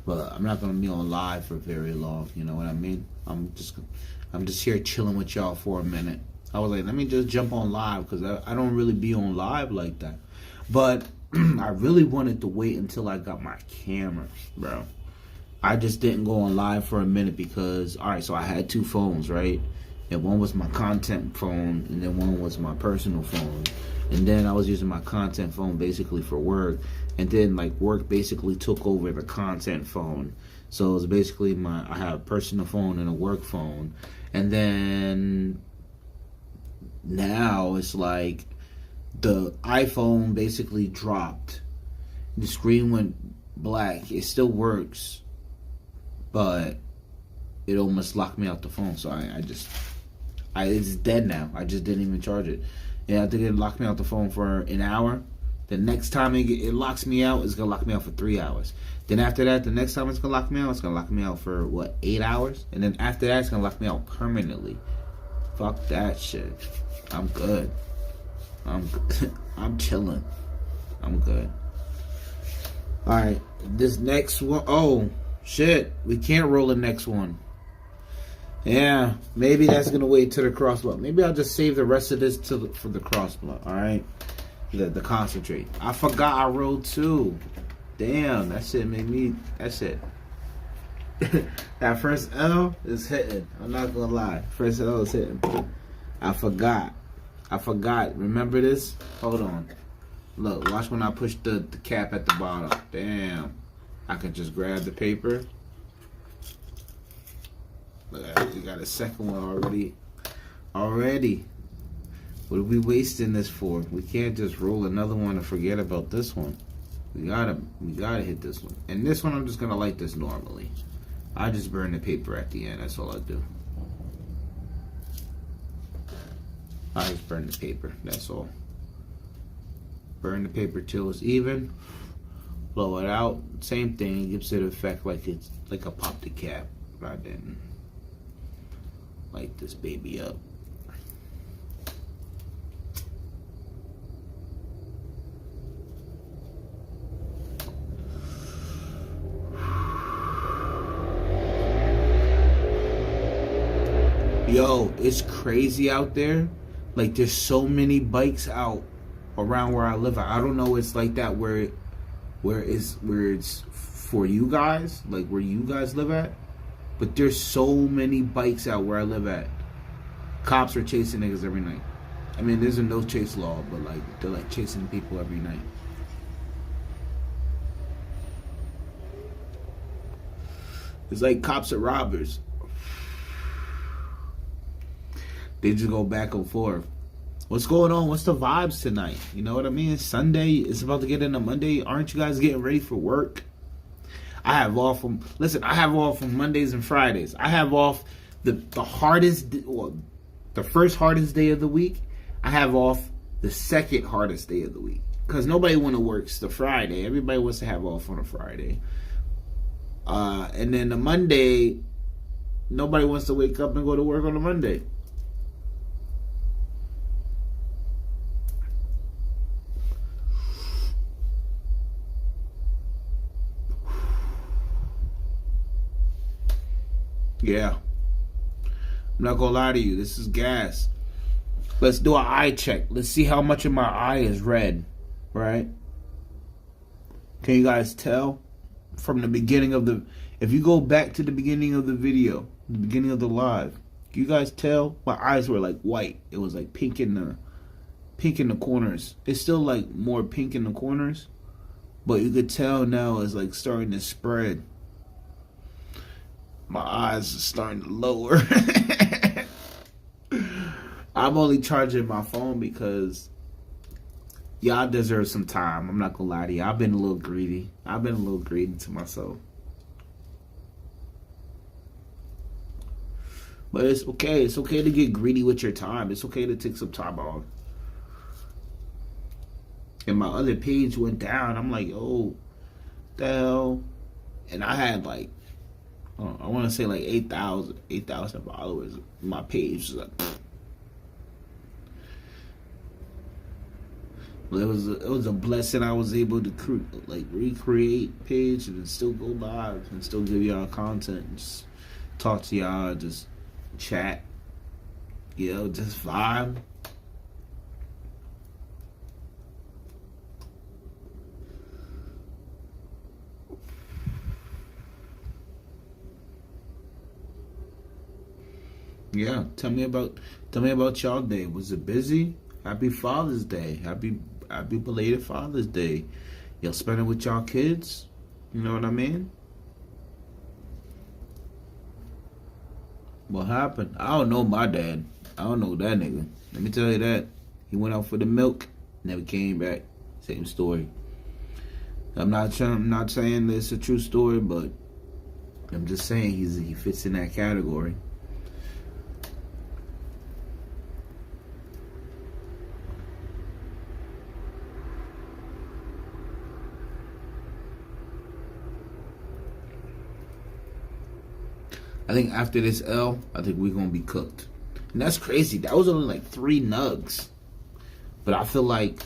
But I'm not gonna be on live for very long, you know what I mean? I'm just here chilling with y'all for a minute. I was like, let me just jump on live because I don't really be on live like that. But I really wanted to wait until I got my camera, bro. I just didn't go on live for a minute because, all right, so I had two phones, right? And one was my content phone, and then one was my personal phone. And then I was using my content phone basically for work. And then, like, work basically took over the content phone. So it was basically I have a personal phone and a work phone. And then now it's like the iPhone basically dropped. The screen went black. It still works, but it almost locked me out the phone. So it's dead now. I just didn't even charge it. Yeah, I think it locked me out the phone for an hour. The next time it locks me out, it's gonna lock me out for 3 hours. Then after that, the next time it's gonna lock me out, it's gonna lock me out for what, 8 hours? And then after that, it's gonna lock me out permanently. Fuck that shit. I'm good. I'm chilling. I'm good. All right, this next one. Oh shit, we can't roll the next one. Yeah, maybe that's gonna wait to the cross block. Maybe I'll just save the rest of this for the cross block. All right, the concentrate. I forgot I rolled 2. Damn, that shit made me. That shit. That first L is hitting. I'm not gonna lie. First L is hitting. I forgot. Remember this? Hold on. Look, watch when I push the cap at the bottom. Damn. I can just grab the paper. Look, we got a second one already. What are we wasting this for? We can't just roll another one and forget about this one. We gotta hit this one. And this one I'm just gonna light this normally. I just burn the paper at the end. That's all I do. I just burn the paper. That's all. Burn the paper till it's even. Blow it out. Same thing. It gives it an effect like it's like I popped the cap. But I didn't. Light this baby up. Yo, it's crazy out there. Like, there's so many bikes out around where I live. I don't know. It's like that where it's for you guys, like where you guys live at. But there's so many bikes out where I live at. Cops are chasing niggas every night. I mean, there's a no chase law, but like they're like chasing people every night. It's like cops are robbers. They just go back and forth. What's going on? What's the vibes tonight? You know what I mean? Sunday. It's about to get into Monday. Aren't you guys getting ready for work? I have off from Mondays and Fridays. I have off the hardest, well, the first hardest day of the week. I have off the second hardest day of the week. Because nobody want to work the Friday. Everybody wants to have off on a Friday. And then the Monday, nobody wants to wake up and go to work on a Monday. Yeah. I'm not gonna lie to you. This is gas. Let's do an eye check. Let's see how much of my eye is red. Right? Can you guys tell? From the beginning of the... If you go back to the beginning of the video, the beginning of the live, can you guys tell? My eyes were like white. It was like pink in the corners. It's still like more pink in the corners. But you could tell now it's like starting to spread. My eyes are starting to lower. I'm only charging my phone because y'all deserve some time. I'm not gonna lie to you. I've been a little greedy. To myself. But it's okay. It's okay to get greedy with your time. It's okay to take some time off. And my other page went down. I'm like, oh, the hell. And I had like, I want to say like 8,000 followers. My page was like, but it was a blessing. I was able to recreate page and still go live and still give y'all content, and just talk to y'all, just chat, just vibe. Yeah, tell me about y'all day. Was it busy? Happy Father's Day. Happy belated Father's Day. Y'all spend it with y'all kids? You know what I mean? What happened? I don't know my dad. I don't know that nigga. Let me tell you that. He went out for the milk, never came back. Same story. I'm not saying that it's a true story, but I'm just saying he fits in that category. I think after this L, I think we're going to be cooked. And that's crazy. That was only like 3 nugs. But I feel like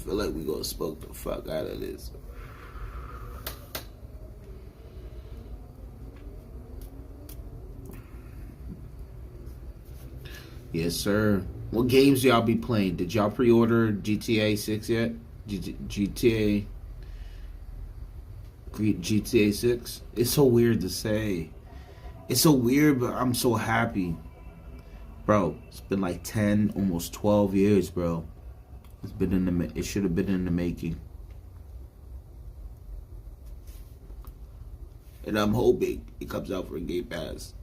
we're going to smoke the fuck out of this. Yes, sir. What games y'all be playing? Did y'all pre-order GTA 6 yet? GTA 6? It's so weird to say. It's so weird, but I'm so happy. Bro, it's been like 10, almost 12 years, bro. It should have been in the making. And I'm hoping it comes out for Game Pass.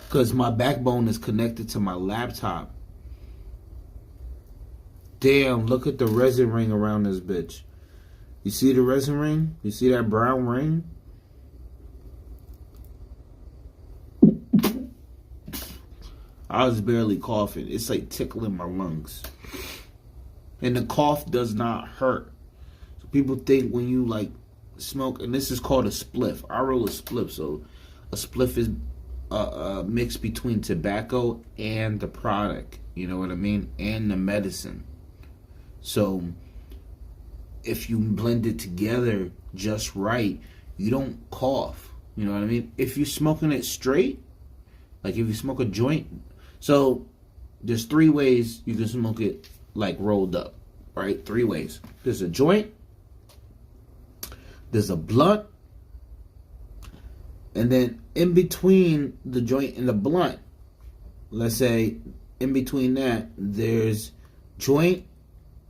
Because my backbone is connected to my laptop. Damn, look at the resin ring around this bitch. You see the resin ring? You see that brown ring? I was barely coughing. It's like tickling my lungs. And the cough does not hurt. So people think when you like smoke, and this is called a spliff. I roll a spliff, so a spliff is a mix between tobacco and the product. You know what I mean? And the medicine. So if you blend it together just right, you don't cough. You know what I mean? If you're smoking it straight, like if you smoke a joint, so there's 3 ways you can smoke it like rolled up, right? 3 ways. There's a joint, there's a blunt, and then in between the joint and the blunt, let's say in between that, there's joint,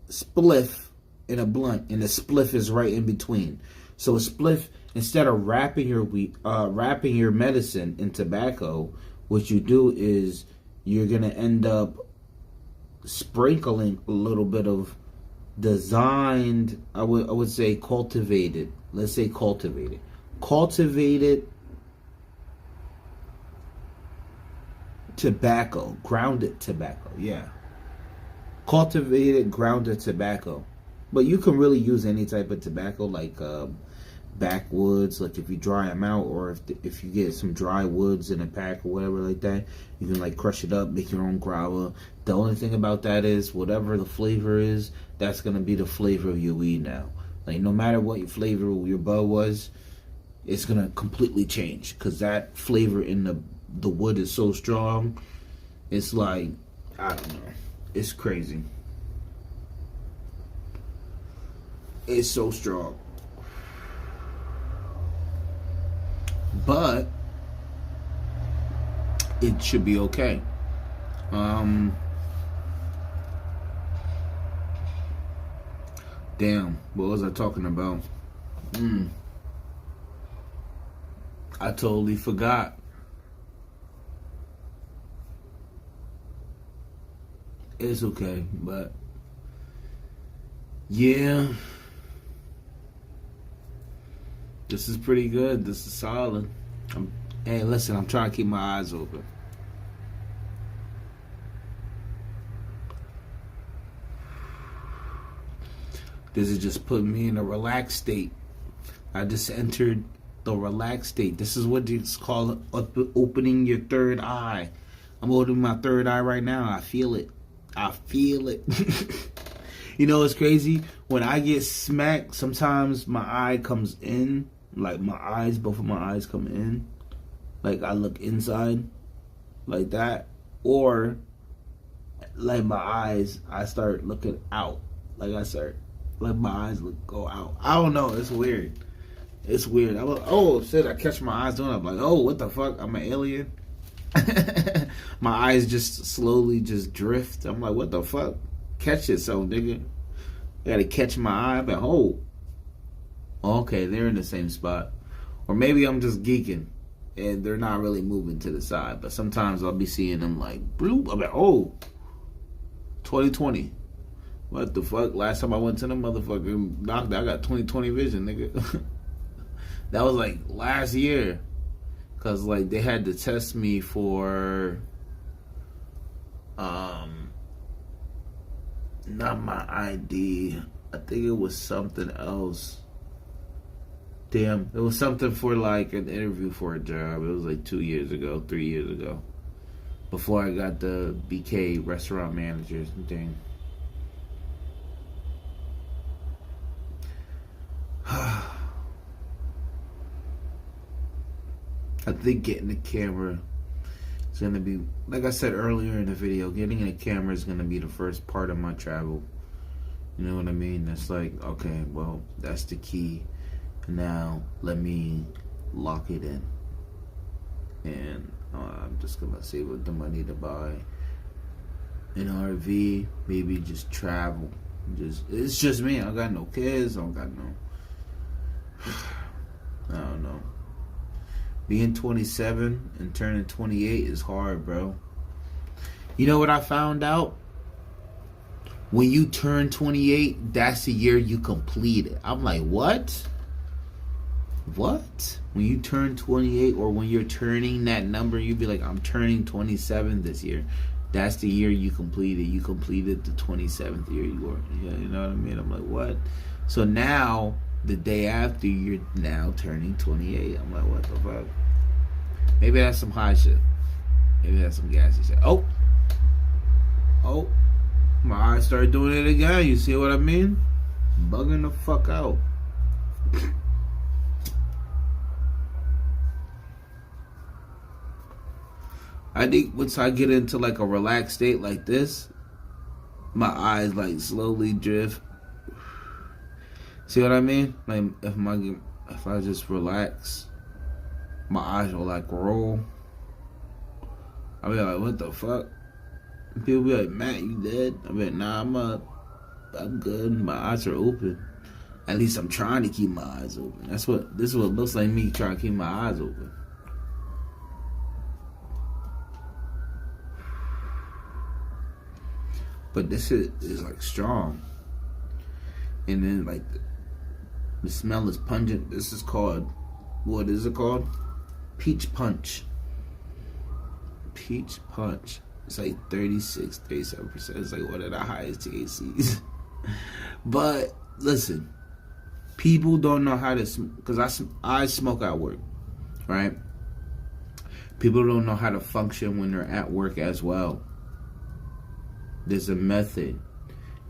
spliff, and a blunt, and the spliff is right in between. So a spliff, instead of wrapping your medicine in tobacco, what you do is you're gonna end up sprinkling a little bit of designed, I would say cultivated. Let's say cultivated tobacco, grounded tobacco. Yeah, cultivated grounded tobacco. But you can really use any type of tobacco, like backwoods, like if you dry them out, or if you get some dry woods in a pack or whatever like that, you can like crush it up, make your own grava. The only thing about that is whatever the flavor is, that's gonna be the flavor of your weed now. Like no matter what your flavor your bud was, it's gonna completely change because that flavor in the wood is so strong. It's like, I don't know, it's crazy. It's so strong. But it should be okay. Damn, what was I talking about? I totally forgot. It's okay, but yeah. This is pretty good. This is solid. Hey, listen, I'm trying to keep my eyes open. This is just putting me in a relaxed state. I just entered the relaxed state. This is what it's called opening your third eye. I'm opening my third eye right now. I feel it. I feel it. You know, it's crazy. When I get smacked, sometimes my eye comes in. Like both of my eyes come in. Like I look inside. Like that. Or like my eyes, I start looking out. Like my eyes go out. I don't know. It's weird. It's weird. I catch my eyes doing it. I'm like, oh, what the fuck? I'm an alien. My eyes just slowly just drift. I'm like, what the fuck? Catch yourself, nigga. I gotta catch my eye. I'm like, oh, okay, they're in the same spot. Or maybe I'm just geeking and they're not really moving to the side. But sometimes I'll be seeing them like, bloop. I'm like, oh, 2020. What the fuck? Last time I went to the motherfucking doctor, I got 20/20 vision, nigga. That was like last year. Cause like they had to test me for not my ID. I think it was something else. Damn, it was something for like an interview for a job. It was like 3 years ago. Before I got the BK restaurant managers and thing. I think getting the camera going to be, like I said earlier in the video, getting a camera is going to be the first part of my travel. You know what I mean? It's like, okay, well, that's the key. Now, let me lock it in. And I'm just going to save up the money to buy an RV, maybe just travel. It's just me. I don't got no kids. I don't got no... I don't know. Being 27 and turning 28 is hard, bro. You know what I found out? When you turn 28, that's the year you complete it. I'm like, what? What? When you turn 28 or when you're turning that number, you be like, I'm turning 27 this year. That's the year you completed. You completed the 27th year you were. You know what I mean? I'm like, what? So now, the day after, you're now turning 28. I'm like, what the fuck? Maybe that's some high shit. Maybe that's some gassy shit. Oh, my eyes started doing it again. You see what I mean? Bugging the fuck out. I think once I get into like a relaxed state like this, my eyes like slowly drift. See what I mean? Like if I just relax, my eyes will like roll. I'll be like, what the fuck? People be like, Matt, you dead? I be like, nah, I'm up. I'm good. My eyes are open. At least I'm trying to keep my eyes open. This is what it looks like me trying to keep my eyes open. But this shit is like strong. And then like the smell is pungent. This is called, what is it called? Peach punch. Peach punch. It's like 36, 37%. It's like one of the highest THCs. But listen, people don't know how to, because I smoke at work, right? People don't know how to function when they're at work as well. There's a method.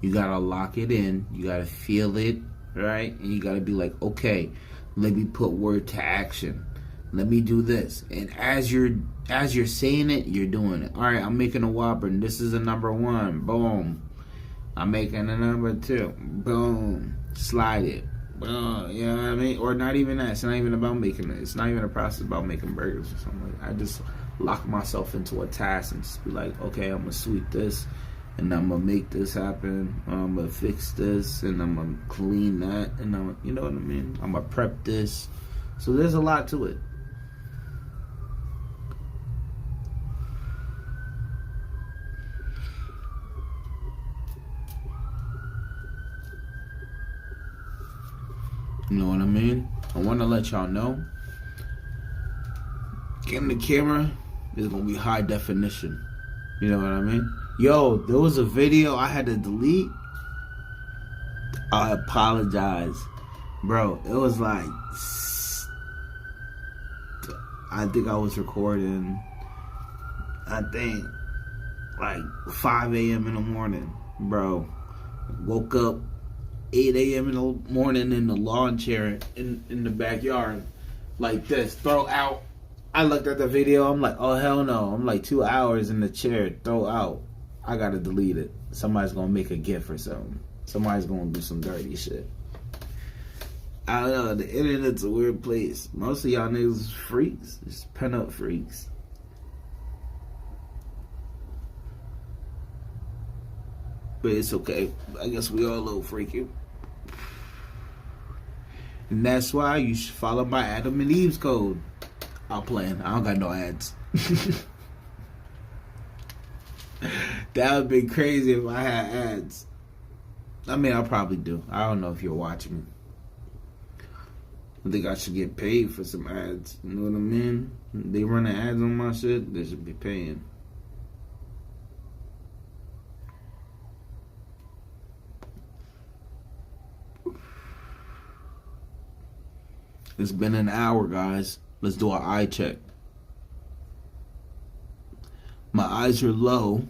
You gotta lock it in. You gotta feel it, right? And you gotta be like, okay, let me put word to action. Let me do this. And as you're saying it, you're doing it. All right, I'm making a Whopper. And this is a number 1. Boom. I'm making a number 2. Boom. Slide it. Boom. You know what I mean? Or not even that. It's not even about making it. It's not even a process about making burgers or something like that. I just lock myself into a task and just be like, okay, I'm gonna sweep this. And I'm gonna make this happen. I'm gonna fix this, and I'm gonna clean that, and you know what I mean? I'm gonna prep this. So there's a lot to it. You know what I mean? I want to let y'all know. Getting the camera is gonna be high definition. You know what I mean? Yo, there was a video I had to delete. I apologize. Bro, it was like, I think I was recording, like 5 a.m. in the morning. Bro, woke up 8 a.m. in the morning in the lawn chair in the backyard. Like this, throw out. I looked at the video, I'm like, oh hell no. I'm like 2 hours in the chair, throw out. I gotta delete it. Somebody's gonna make a GIF or something. Somebody's gonna do some dirty shit. I don't know, the internet's a weird place. Most of y'all niggas is freaks. Just pent up freaks. But it's okay. I guess we all a little freaky. And that's why you should follow my Adam and Eve's code. I'm playing. I don't got no ads. That would be crazy if I had ads. I mean, I probably do. I don't know if you're watching. I think I should get paid for some ads. You know what I mean? They running ads on my shit, they should be paying. It's been an hour, guys. Let's do an eye check. My eyes are low.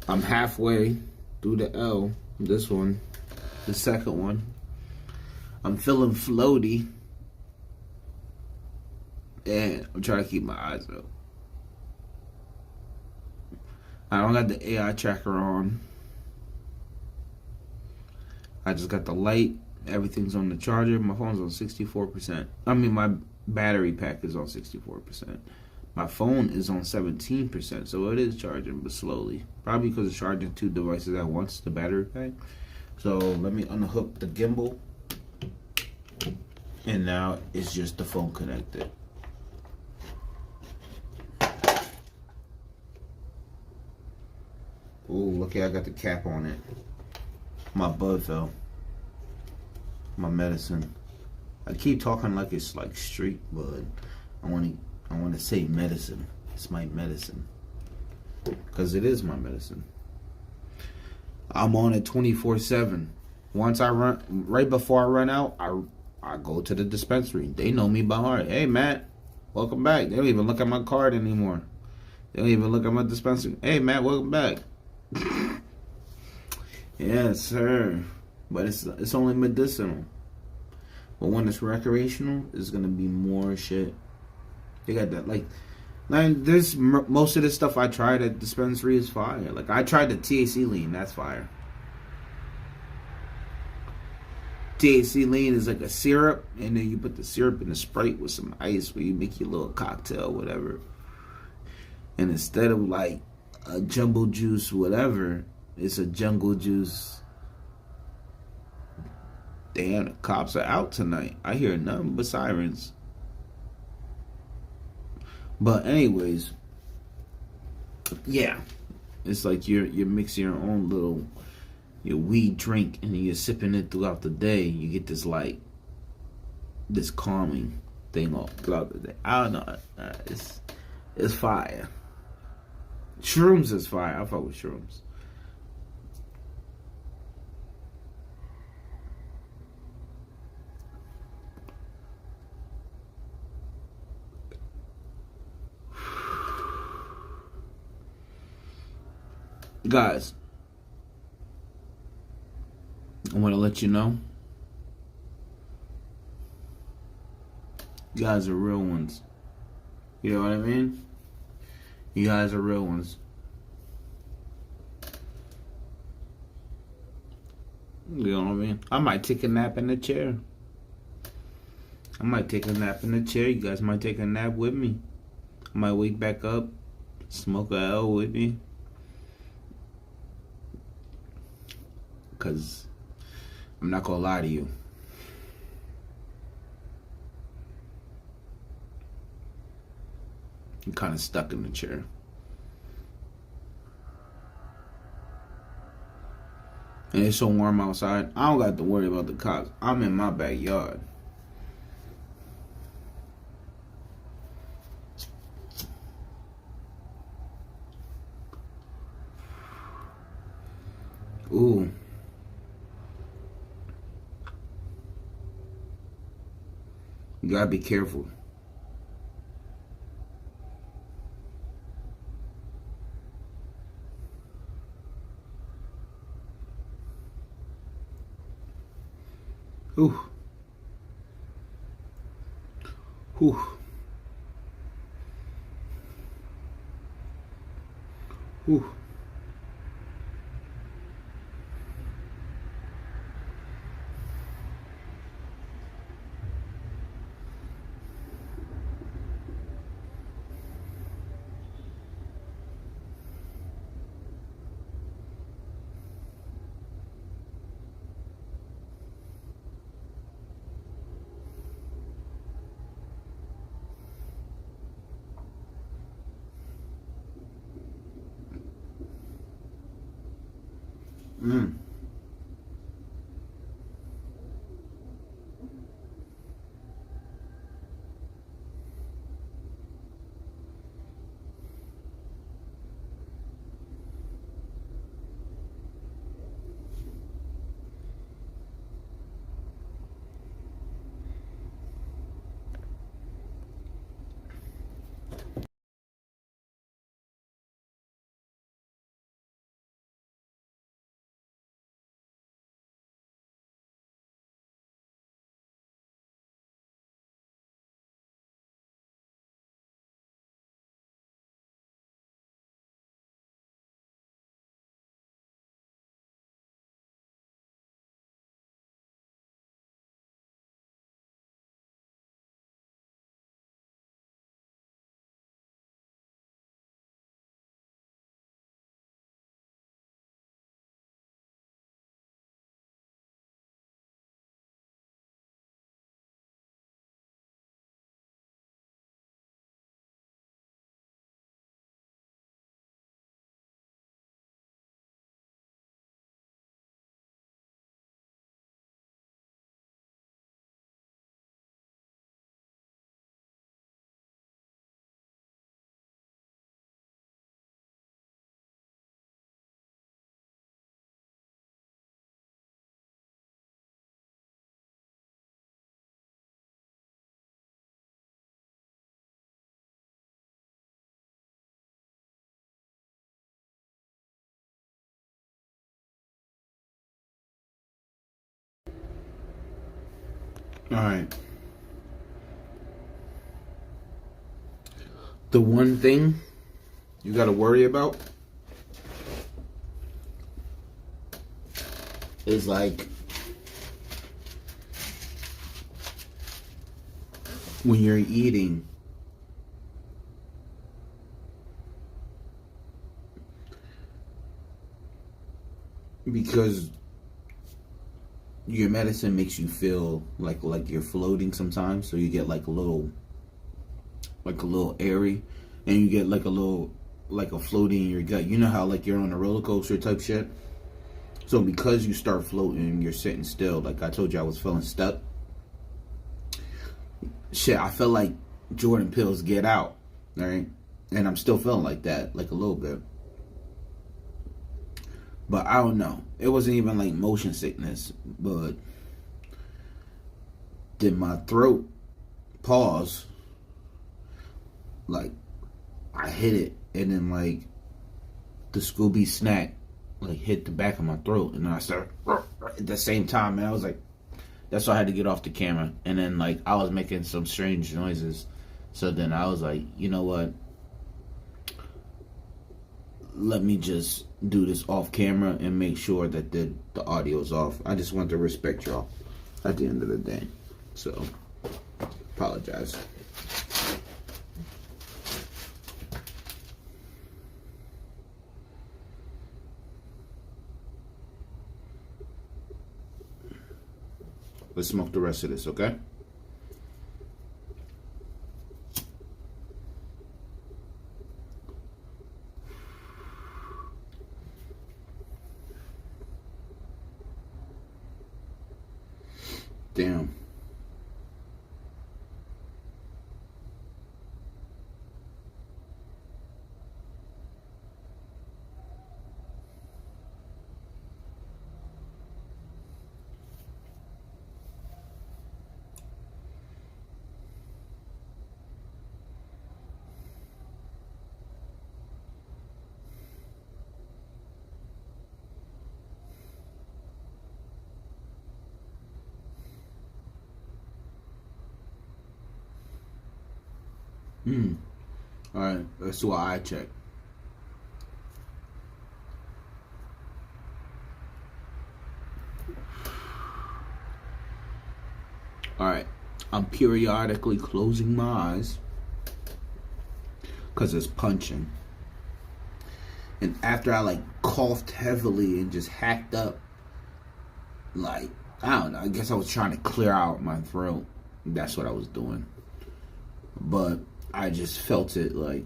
I'm halfway through the L. This one. The second one. I'm feeling floaty. And I'm trying to keep my eyes up. I don't got the AI tracker on. I just got the light. Everything's on the charger. My phone's on 64%. I mean, my battery pack is on 64%. My phone is on 17%, so it is charging, but slowly. Probably because it's charging two devices at once, the battery pack. So let me unhook the gimbal. And now it's just the phone connected. Ooh, look at I got the cap on it. My bud fell. My medicine. I keep talking like it's like street bud. I want to say medicine. It's my medicine. Cause it is my medicine. I'm on it 24/7. Once I run, right before I run out, I go to the dispensary. They know me by heart. Hey, Matt, welcome back. They don't even look at my card anymore. They don't even look at my dispensary. Hey, Matt, welcome back. Yes, sir. But it's only medicinal. But when it's recreational, it's gonna be more shit. They got that like there's most of the stuff I tried at dispensary is fire. Like I tried the THC lean, that's fire. THC lean is like a syrup, and then you put the syrup in the Sprite with some ice, where you make your little cocktail, whatever. And instead of like a jumbo juice, whatever, it's a jungle juice. Damn, the cops are out tonight. I hear nothing but sirens. But anyways, yeah, it's like you're mixing your own little your weed drink, and then you're sipping it throughout the day. You get this like this calming thing all throughout the day. I don't know. It's fire. Shrooms is fire. I fuck with shrooms. Guys, I want to let you know, you guys are real ones. You know what I mean? You guys are real ones. You know what I mean? I might take a nap in the chair. I might take a nap in the chair. You guys might take a nap with me. I might wake back up, smoke a L with me. Because I'm not going to lie to you. I'm kind of stuck in the chair. And it's so warm outside. I don't got to worry about the cops. I'm in my backyard. Ooh. You gotta be careful. Ooh. Ooh. Ooh. Mm. Alright. The one thing you gotta worry about is like when you're eating, because your medicine makes you feel like you're floating sometimes, so you get like a little airy, and you get like a floating in your gut. You know how like you're on a roller coaster type shit. So because you start floating, you're sitting still. Like I told you, I was feeling stuck. Shit, I felt like Jordan Peele's Get Out, right? And I'm still feeling like that, like a little bit. But I don't know. It wasn't even like motion sickness, but did my throat pause? Like I hit it, and then like the Scooby snack like hit the back of my throat, and then I started at the same time, and I was like, that's why I had to get off the camera. And then like I was making some strange noises, so then I was like, you know what? Let me just do this off camera and make sure that the audio is off. I just want to respect y'all at the end of the day. So, apologize. Let's smoke the rest of this, okay? Damn. Alright, let's do an eye check. Alright, I'm periodically closing my eyes because it's punching. And after I like coughed heavily and just hacked up, like, I don't know, I guess I was trying to clear out my throat. That's what I was doing. But I just felt it like,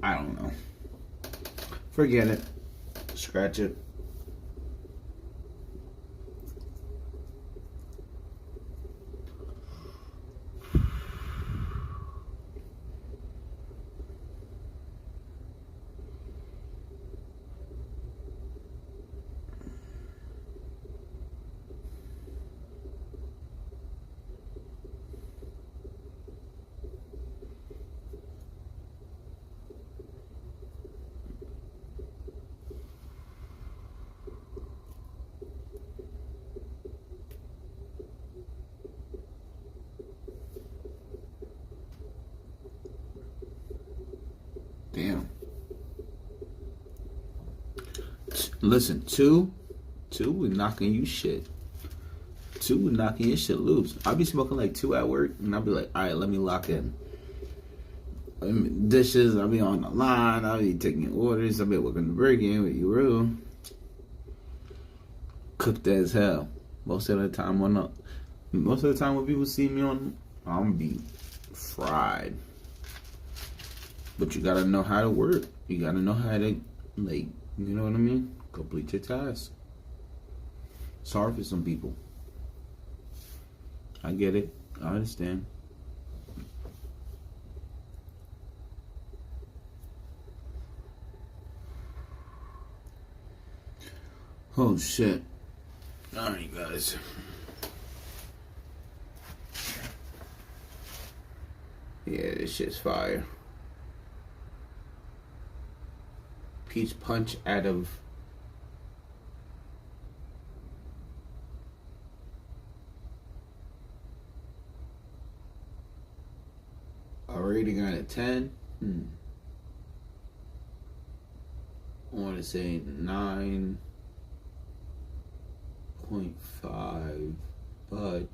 I don't know. Forget it. Scratch it. Damn. Listen, two is knocking you shit. Two is knocking your shit loose. I'll be smoking like 2 at work, and I'll be like, all right, let me lock in. Dishes, I'll be on the line, I'll be taking orders, I'll be working the burger in with you real. Cooked as hell. Most of the time when people see me on, I'm be fried. But you gotta know how to work. You gotta know how to, like, you know what I mean? Complete your task. It's hard for some people. I get it. I understand. Oh, shit. Alright, guys. Yeah, this shit's fire. Peach punch out of rating out of 10. I want to say 9.5, but